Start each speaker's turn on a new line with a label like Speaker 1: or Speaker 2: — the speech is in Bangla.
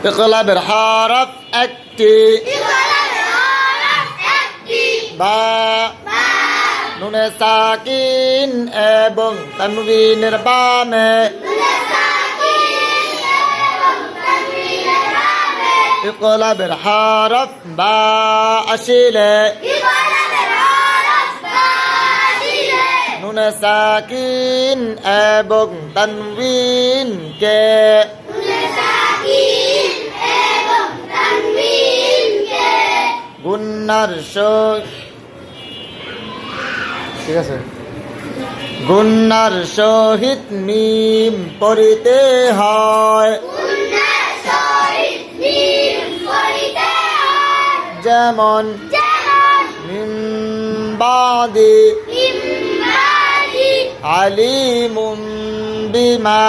Speaker 1: ইকলাবের হরফ একটি বা নুনে সাকিন এবং তানবিনের বামে ইকলাবের হরফ বা আসিলে নুনে সাকিন এবং তানবিন কে গুন্নার ঠিক আছে গুন্নার সহিত মিম পড়িতে হয় যেমন মিন বাদি আলিমুম বিমা